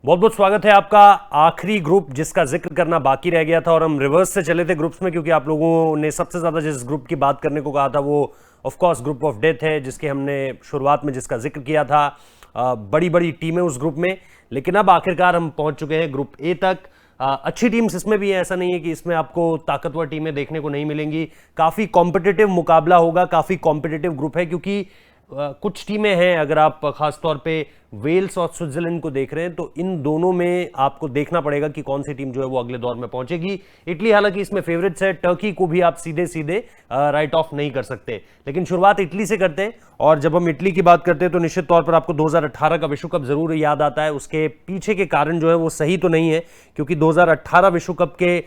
बहुत बहुत स्वागत है आपका। आखिरी ग्रुप जिसका जिक्र करना बाकी रह गया था और हम रिवर्स से चले थे ग्रुप्स में, क्योंकि आप लोगों ने सबसे ज्यादा जिस ग्रुप की बात करने को कहा था वो of course group of death है, जिसके हमने शुरुआत में जिसका जिक्र किया था। बड़ी बड़ी टीमें उस ग्रुप में, लेकिन अब आखिरकार हम पहुंच चुके हैं ग्रुप ए तक। अच्छी टीम्स इसमें भी है, ऐसा नहीं है कि इसमें आपको ताकतवर टीमें देखने को नहीं मिलेंगी। काफी कॉम्पिटिटिव मुकाबला होगा, काफी कॉम्पिटिटिव ग्रुप है, क्योंकि कुछ टीमें हैं, अगर आप खासतौर पे वेल्स और स्विट्जरलैंड को देख रहे हैं तो इन दोनों में आपको देखना पड़ेगा कि कौन सी टीम जो है वो अगले दौर में पहुंचेगी। इटली हालांकि इसमें फेवरेट्स है, टर्की को भी आप सीधे सीधे राइट ऑफ नहीं कर सकते, लेकिन शुरुआत इटली से करते हैं। और जब हम इटली की बात करते हैं तो निश्चित तौर पर आपको 2018 का विश्व कप जरूर याद आता है। उसके पीछे के कारण जो है वो सही तो नहीं है, क्योंकि 2018 विश्व कप के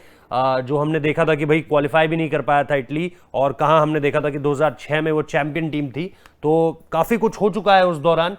जो हमने देखा था कि भाई क्वालिफाई भी नहीं कर पाया था इटली, और कहां हमने देखा था कि 2006 में वो चैंपियन टीम थी। तो काफी कुछ हो चुका है उस दौरान।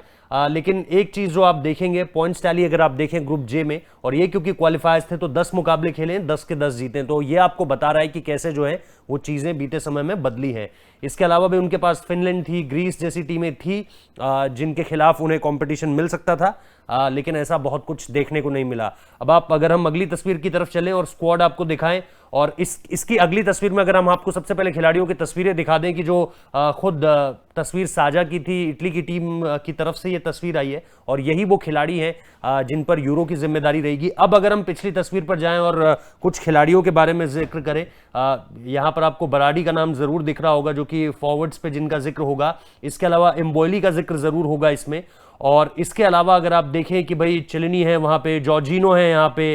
लेकिन एक चीज जो आप देखेंगे, पॉइंट्स टैली अगर आप देखें ग्रुप जे में, और ये क्योंकि क्वालिफायर्स थे तो 10 मुकाबले खेले, 10 के 10 जीते, तो ये आपको बता रहा है कि कैसे जो है वो चीजें बीते समय में बदली हैं। इसके अलावा भी उनके पास फिनलैंड थी, ग्रीस जैसी टीमें थी जिनके खिलाफ उन्हें कंपटीशन मिल सकता था, लेकिन ऐसा बहुत कुछ देखने को नहीं मिला। अब अगर हम अगली तस्वीर की तरफ चलें और स्क्वाड आपको दिखाएं, और इसकी अगली तस्वीर में अगर हम आपको सबसे पहले खिलाड़ियों की तस्वीरें दिखा दें कि जो खुद तस्वीर साझा की थी इटली की टीम की तरफ से, ये तस्वीर आई है और यही वो खिलाड़ी हैं जिन पर यूरो की जिम्मेदारी रहेगी। अब अगर हम पिछली तस्वीर पर जाएं और कुछ खिलाड़ियों के बारे में जिक्र करें, यहां पर आपको बराडी का नाम जरूर दिख रहा होगा, जो कि फॉरवर्ड्स पे जिनका जिक्र होगा। इसके अलावा एम्बोली का जिक्र जरूर होगा इसमें। और इसके अलावा अगर आप देखें कि भाई चिलिनी है वहां पे, जॉर्जिनो है यहाँ पे।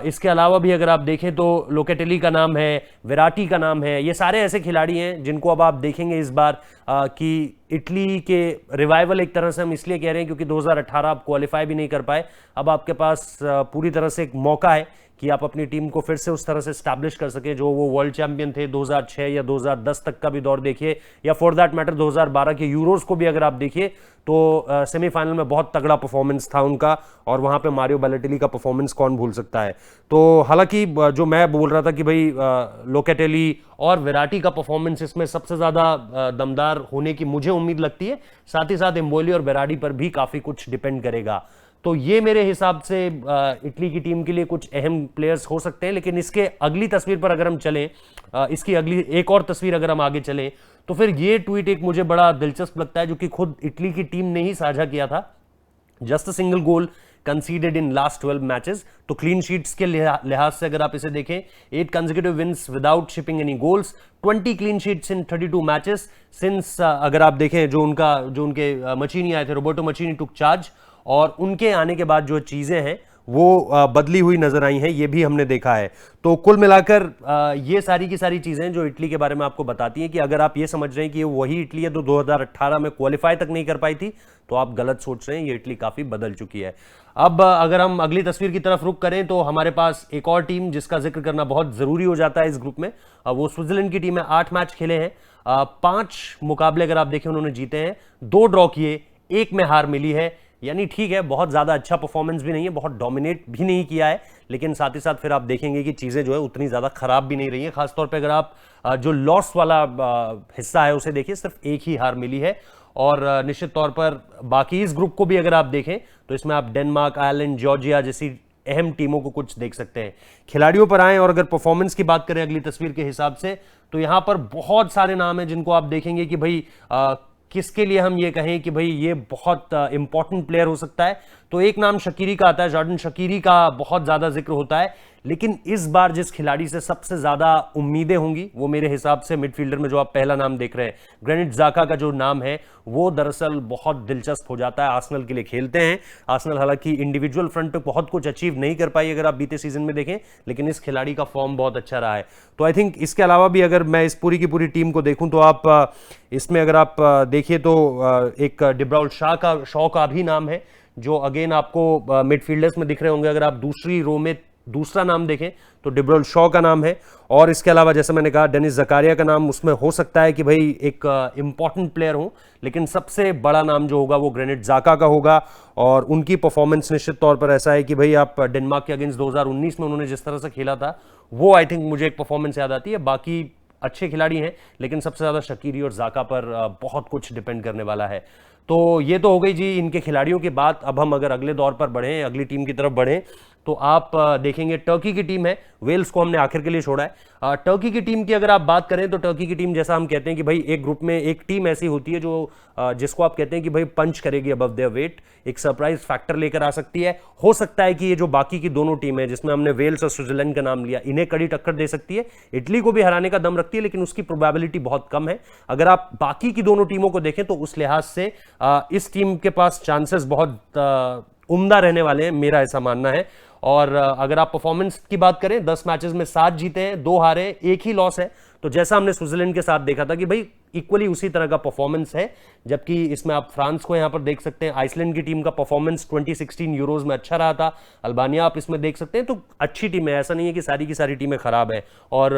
इसके अलावा भी अगर आप देखें तो लोकेटेली का नाम है, विराटी का नाम है। ये सारे ऐसे खिलाड़ी हैं जिनको अब आप देखेंगे इस बार कि इटली के रिवाइवल एक तरह से हम इसलिए कह रहे हैं क्योंकि 2018 आप क्वालिफाई भी नहीं कर पाए। अब आपके पास पूरी तरह से एक मौका है कि आप अपनी टीम को फिर से उस तरह से स्टैब्लिश कर सके जो वो वर्ल्ड चैंपियन थे 2006 या 2010 तक का भी दौर देखिए, या फॉर दैट मैटर 2012 के यूरोज को भी अगर आप देखिए तो सेमीफाइनल में बहुत तगड़ा परफॉर्मेंस था उनका, और वहां पे मारियो बैलोटेली का परफॉर्मेंस कौन भूल सकता है। तो हालांकि जो मैं बोल रहा था कि भाई लोकेटेली और विराटी का परफॉर्मेंस इसमें सबसे ज्यादा दमदार होने की मुझे उम्मीद लगती है, साथ ही साथ एम्बोली और बेराडी पर भी काफी कुछ डिपेंड करेगा। तो ये मेरे हिसाब से इटली की टीम के लिए कुछ अहम प्लेयर्स हो सकते हैं। लेकिन इसके अगली तस्वीर पर अगर हम चलें, इसकी अगली एक और तस्वीर अगर हम आगे चलें, तो फिर ये ट्वीट एक मुझे बड़ा दिलचस्प लगता है जो कि खुद इटली की टीम ने ही साझा किया था। Just a single goal conceded in last 12 matches. तो क्लीन शीट्स के लिहाज से अगर आप इसे देखें, 8 consecutive wins without shipping any goals, 20 clean sheets in 32 matches since अगर आप देखें जो उनके मचीनी आए थे, रोबर्टो मचीनी टुक चार्ज, और उनके आने के बाद जो चीजें हैं वो बदली हुई नजर आई हैं, ये भी हमने देखा है। तो कुल मिलाकर ये सारी की सारी चीजें जो इटली के बारे में आपको बताती हैं कि अगर आप ये समझ रहे हैं कि ये वही इटली है जो 2018 में क्वालिफाई तक नहीं कर पाई थी, तो आप गलत सोच रहे हैं। ये इटली काफी बदल चुकी है। अब अगर हम अगली तस्वीर की तरफ रुख करें तो हमारे पास एक और टीम जिसका जिक्र करना बहुत जरूरी हो जाता है इस ग्रुप में, वो स्विट्जरलैंड की टीम है। 8 मैच खेले हैं, 5 मुकाबले अगर आप देखें उन्होंने जीते हैं, 2 ड्रॉ किए, 1 में हार मिली है। यानी ठीक है, बहुत ज्यादा अच्छा परफॉर्मेंस भी नहीं है, बहुत डोमिनेट भी नहीं किया है, लेकिन साथ ही साथ फिर आप देखेंगे कि चीजें जो है उतनी ज्यादा खराब भी नहीं रही है। खासतौर पे अगर आप जो लॉस वाला हिस्सा है उसे देखिए, सिर्फ 1 ही हार मिली है। और निश्चित तौर पर बाकी इस ग्रुप को भी अगर आप देखें तो इसमें आप डेनमार्क, आयरलैंड, जॉर्जिया जैसी अहम टीमों को कुछ देख सकते हैं। खिलाड़ियों पर आए और अगर परफॉर्मेंस की बात करें अगली तस्वीर के हिसाब से, तो यहां पर बहुत सारे नाम हैं जिनको आप देखेंगे कि भाई किसके लिए हम ये कहें कि भाई ये बहुत इंपॉर्टेंट प्लेयर हो सकता है। तो एक नाम शकीरी का आता है, जॉर्डन शकीरी का बहुत ज्यादा जिक्र होता है, लेकिन इस बार जिस खिलाड़ी से सबसे ज्यादा उम्मीदें होंगी वो मेरे हिसाब से मिडफील्डर में जो आप पहला नाम देख रहे हैं, ग्रेनिट ज़ाका का जो नाम है वो दरअसल बहुत दिलचस्प हो जाता है। आर्सेनल के लिए खेलते हैं। आर्सेनल हालांकि इंडिविजुअल फ्रंट पे बहुत कुछ अचीव नहीं कर पाई अगर आप बीते सीजन में देखें, लेकिन इस खिलाड़ी का फॉर्म बहुत अच्छा रहा है। तो आई थिंक इसके अलावा भी अगर मैं इस पूरी की पूरी टीम को देखूं तो आप इसमें अगर आप देखिए तो एक डिब्राउल शॉ का भी नाम है जो अगेन आपको मिडफील्डर्स में दिख रहे होंगे। अगर आप दूसरी रो में दूसरा नाम देखें तो डिब्रोल शॉ का नाम है, और इसके अलावा जैसे मैंने कहा डेनिस जकारिया का नाम उसमें हो सकता है कि भाई एक इंपॉर्टेंट प्लेयर हो, लेकिन सबसे बड़ा नाम जो होगा वो ग्रेनिट ज़ाका का होगा। और उनकी परफॉर्मेंस निश्चित तौर पर ऐसा है कि भाई आप डेनमार्क के अगेंस्ट 2019 में उन्होंने जिस तरह से खेला था वो आई थिंक मुझे एक परफॉर्मेंस याद आती है। बाकी अच्छे खिलाड़ी हैं, लेकिन सबसे ज़्यादा शकीरी और जाका पर बहुत कुछ डिपेंड करने वाला है। तो ये तो हो गई जी इनके खिलाड़ियों की बात। अब हम अगर अगले दौर पर बढ़ें, अगली टीम की तरफ बढ़ें, तो आप देखेंगे टर्की की टीम है। वेल्स को हमने आखिर के लिए छोड़ा है। टर्की की टीम की अगर आप बात करें तो टर्की की टीम, जैसा हम कहते हैं कि भाई एक ग्रुप में एक टीम ऐसी होती है जो जिसको आप कहते हैं कि भाई पंच करेगी अबव देयर वेट, एक सरप्राइज फैक्टर लेकर आ सकती है। हो सकता है कि ये जो बाकी की दोनों टीम है, जिसमें हमने वेल्स और स्विट्जरलैंड का नाम लिया, इन्हें कड़ी टक्कर दे सकती है। इटली को भी हराने का दम रखती है, लेकिन उसकी प्रोबेबिलिटी बहुत कम है। अगर आप बाकी की दोनों टीमों को देखें तो उस लिहाज से इस टीम के पास चांसेस बहुत उम्दा रहने वाले हैं, मेरा ऐसा मानना है। और अगर आप परफॉर्मेंस की बात करें, 10 मैचेस में 7 जीते हैं, 2 हारे, 1 ही लॉस है। तो जैसा हमने स्विट्जरलैंड के साथ देखा था कि भाई इक्वली उसी तरह का परफॉर्मेंस है। जबकि इसमें आप फ्रांस को यहां पर देख सकते हैं। आइसलैंड की टीम का परफॉर्मेंस 2016 यूरोज में अच्छा रहा था। अल्बानिया आप इसमें देख सकते हैं। तो अच्छी टीम है, ऐसा नहीं है कि सारी की सारी टीमें खराब है। और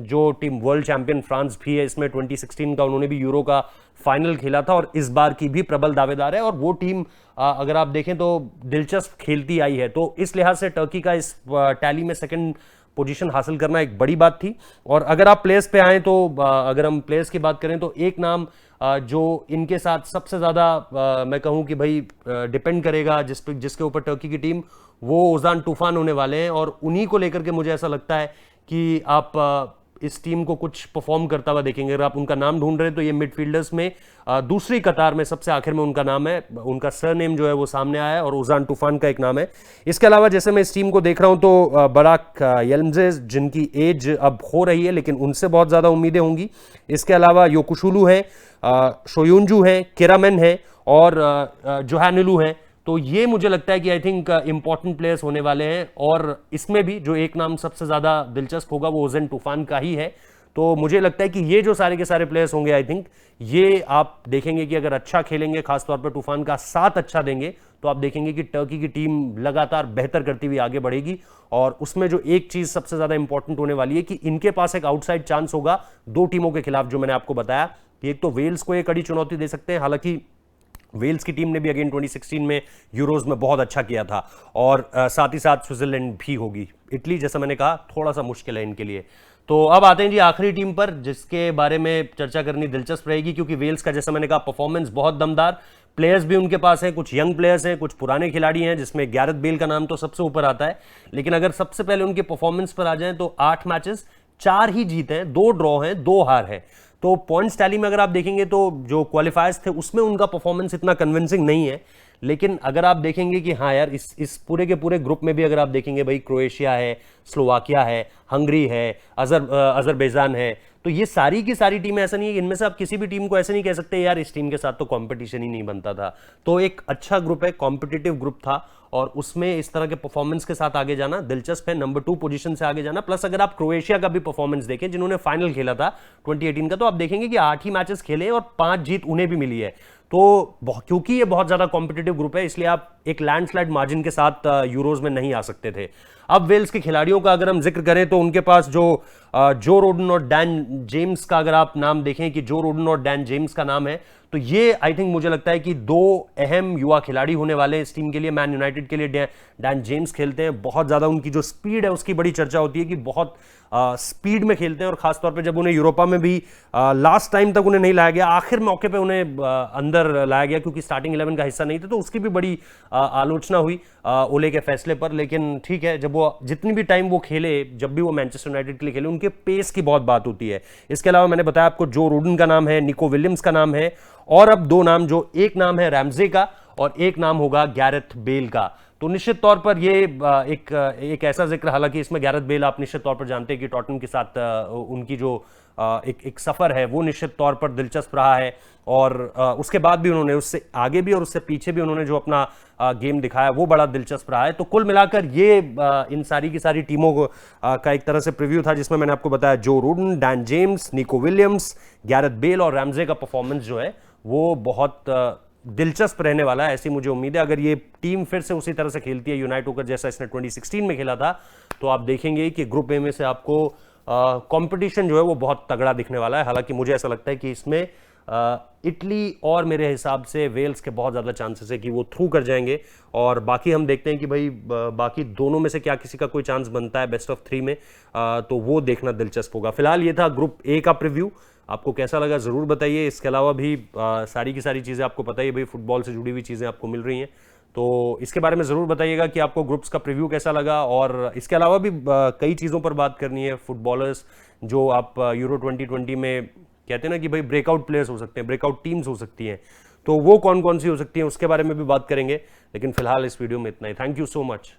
जो टीम वर्ल्ड चैंपियन फ्रांस भी है, इसमें 2016 का उन्होंने भी यूरो का फाइनल खेला था और इस बार की भी प्रबल दावेदार है। और वो टीम अगर आप देखें तो दिलचस्प खेलती आई है। तो इस लिहाज से टर्की का इस टैली में सेकंड पोजीशन हासिल करना एक बड़ी बात थी। और अगर आप प्लेयर्स पे आए तो अगर हम प्लेयर्स की बात करें तो एक नाम जो इनके साथ सबसे ज्यादा मैं कहूं कि भाई डिपेंड करेगा जिसके ऊपर टर्की की टीम, वो ओजान तूफान होने वाले हैं। और उन्हीं को लेकर के मुझे ऐसा लगता है कि आप इस टीम को कुछ परफॉर्म करता हुआ देखेंगे। अगर आप उनका नाम ढूंढ रहे हैं तो ये मिडफील्डर्स में दूसरी कतार में सबसे आखिर में उनका नाम है, उनका सरनेम जो है वो सामने आया है और ओजान तूफान का एक नाम है। इसके अलावा जैसे मैं इस टीम को देख रहा हूं तो बराक येल्मजेस, जिनकी एज अब हो रही है लेकिन उनसे बहुत ज्यादा उम्मीदें होंगी। इसके अलावा योकुशुलू है, शोयुंजू है, केरामेन है और जोहानिलू है। तो ये मुझे लगता है कि आई थिंक इंपॉर्टेंट प्लेयर्स होने वाले हैं। और इसमें भी जो एक नाम सबसे ज्यादा दिलचस्प होगा वो ओजन तूफान का ही है। तो मुझे लगता है कि ये जो सारे के सारे प्लेयर्स होंगे, आई थिंक ये आप देखेंगे कि अगर अच्छा खेलेंगे, खासतौर पर तूफान का साथ अच्छा देंगे, तो आप देखेंगे कि टर्की की टीम लगातार बेहतर करती हुई आगे बढ़ेगी। और उसमें जो एक चीज सबसे ज्यादा इंपॉर्टेंट होने वाली है कि इनके पास एक आउटसाइड चांस होगा दो टीमों के खिलाफ, जो मैंने आपको बताया कि एक तो वेल्स को एक कड़ी चुनौती दे सकते हैं। हालांकि वेल्स की टीम ने भी अगेन 2016 में यूरोज में बहुत अच्छा किया था। और साथ ही साथ स्विट्जरलैंड भी होगी। इटली, जैसा मैंने कहा, थोड़ा सा मुश्किल है इनके लिए। तो अब आते हैं जी आखिरी टीम पर, जिसके बारे में चर्चा करनी दिलचस्प रहेगी, क्योंकि वेल्स का जैसा मैंने कहा परफॉर्मेंस बहुत दमदार, प्लेयर्स भी उनके पास हैं, कुछ यंग प्लेयर्स हैं, कुछ पुराने खिलाड़ी हैं, जिसमें गैरेथ बेल का नाम तो सबसे ऊपर आता है। लेकिन अगर सबसे पहले उनके परफॉर्मेंस पर आ जाएं तो 8 मैचेस, 4 ही जीत हैं, 2 ड्रॉ हैं, 2 हार हैं। तो पॉइंट्स टैली में अगर आप देखेंगे तो जो क्वालिफायर्स थे उसमें उनका परफॉर्मेंस इतना कन्विंसिंग नहीं है। लेकिन अगर आप देखेंगे कि हाँ यार, इस पूरे के पूरे ग्रुप में भी अगर आप देखेंगे, भाई क्रोएशिया है, स्लोवाकिया है, हंगरी है, अजरबैजान है, तो ये सारी की सारी टीमें, ऐसा नहीं है, इनमें से आप किसी भी टीम को ऐसे नहीं कह सकते यार इस टीम के साथ तो कंपटीशन ही नहीं बनता था। तो एक अच्छा ग्रुप है, कॉम्पिटिटिव ग्रुप था, और उसमें इस तरह के परफॉर्मेंस के साथ आगे जाना दिलचस्प है, नंबर 2 पोजीशन से आगे जाना। प्लस अगर आप क्रोएशिया का भी परफॉर्मेंस देखें, जिन्होंने फाइनल खेला था 2018 का, तो आप देखेंगे कि 8 ही मैचेस खेले और 5 जीत उन्हें भी मिली है। तो क्योंकि ये बहुत ज्यादा कॉम्पिटिटिव ग्रुप है, इसलिए आप एक लैंडस्लाइड मार्जिन के साथ यूरोज में नहीं आ सकते थे। अब वेल्स के खिलाड़ियों का अगर हम जिक्र करें तो उनके पास जो रोडन और डैन जेम्स का अगर आप नाम देखें कि जो रोडन और डैन जेम्स का नाम है, तो ये आई थिंक मुझे लगता है कि 2 अहम युवा खिलाड़ी होने वाले हैं इस टीम के लिए। मैन यूनाइटेड के लिए डैन जेम्स खेलते हैं, बहुत ज्यादा उनकी जो स्पीड है उसकी बड़ी चर्चा होती है कि बहुत स्पीड में खेलते हैं। और खासतौर पे जब उन्हें यूरोपा में भी लास्ट टाइम तक उन्हें नहीं लाया गया, आखिर मौके पे उन्हें अंदर लाया गया क्योंकि स्टार्टिंग 11 का हिस्सा नहीं थे, तो उसकी भी बड़ी आलोचना हुई ओले के फैसले पर। लेकिन ठीक है, जब वो जितनी भी टाइम वो खेले, जब भी वो मैनचेस्टर यूनाइटेड के लिए खेले, उनके पेस की बहुत बात होती है। इसके अलावा मैंने बताया आपको जो रोडन का नाम है, निको विलियम्स का नाम है, और अब 2 नाम, जो एक नाम है रैमजे का और एक नाम होगा गैरेथ बेल का। तो निश्चित तौर पर ये एक ऐसा जिक्र, हालांकि इसमें गैरेथ बेल आप निश्चित तौर पर जानते हैं कि टॉटनहम के साथ उनकी जो एक सफर है वो निश्चित तौर पर दिलचस्प रहा है। और उसके बाद भी उन्होंने, उससे आगे भी और उससे पीछे भी उन्होंने जो अपना गेम दिखाया वो बड़ा दिलचस्प रहा है। तो कुल मिलाकर ये इन सारी की सारी टीमों को का एक तरह से प्रीव्यू था, जिसमें मैंने आपको बताया जो Rodon, Dan James, Nico Williams, Gareth Bale और रैमजे का परफॉर्मेंस जो है वो बहुत दिलचस्प रहने वाला है, ऐसी मुझे उम्मीद है। अगर ये टीम फिर से उसी तरह से खेलती है यूनाइट होकर जैसा इसने 2016 में खेला था, तो आप देखेंगे कि ग्रुप ए में से आपको कंपटीशन जो है वो बहुत तगड़ा दिखने वाला है। हालांकि मुझे ऐसा लगता है कि इसमें इटली और मेरे हिसाब से वेल्स के बहुत ज़्यादा चांसेस है कि वो थ्रू कर जाएंगे, और बाकी हम देखते हैं कि भाई बाकी दोनों में से क्या किसी का कोई चांस बनता है बेस्ट ऑफ 3 में, तो वो देखना दिलचस्प होगा। फिलहाल ये था ग्रुप ए का प्रीव्यू, आपको कैसा लगा ज़रूर बताइए। इसके अलावा भी सारी की सारी चीज़ें आपको पता ही है भाई, फुटबॉल से जुड़ी हुई चीज़ें आपको मिल रही हैं, तो इसके बारे में ज़रूर बताइएगा कि आपको ग्रुप्स का प्रीव्यू कैसा लगा। और इसके अलावा भी कई चीज़ों पर बात करनी है, फुटबॉलर्स जो आप यूरो 2020 में कहते हैं ना कि भाई ब्रेकआउट प्लेयर्स हो सकते हैं, ब्रेकआउट टीम्स हो सकती हैं, तो वो कौन कौन सी हो सकती हैं उसके बारे में भी बात करेंगे। लेकिन फिलहाल इस वीडियो में इतना ही। Thank you so much.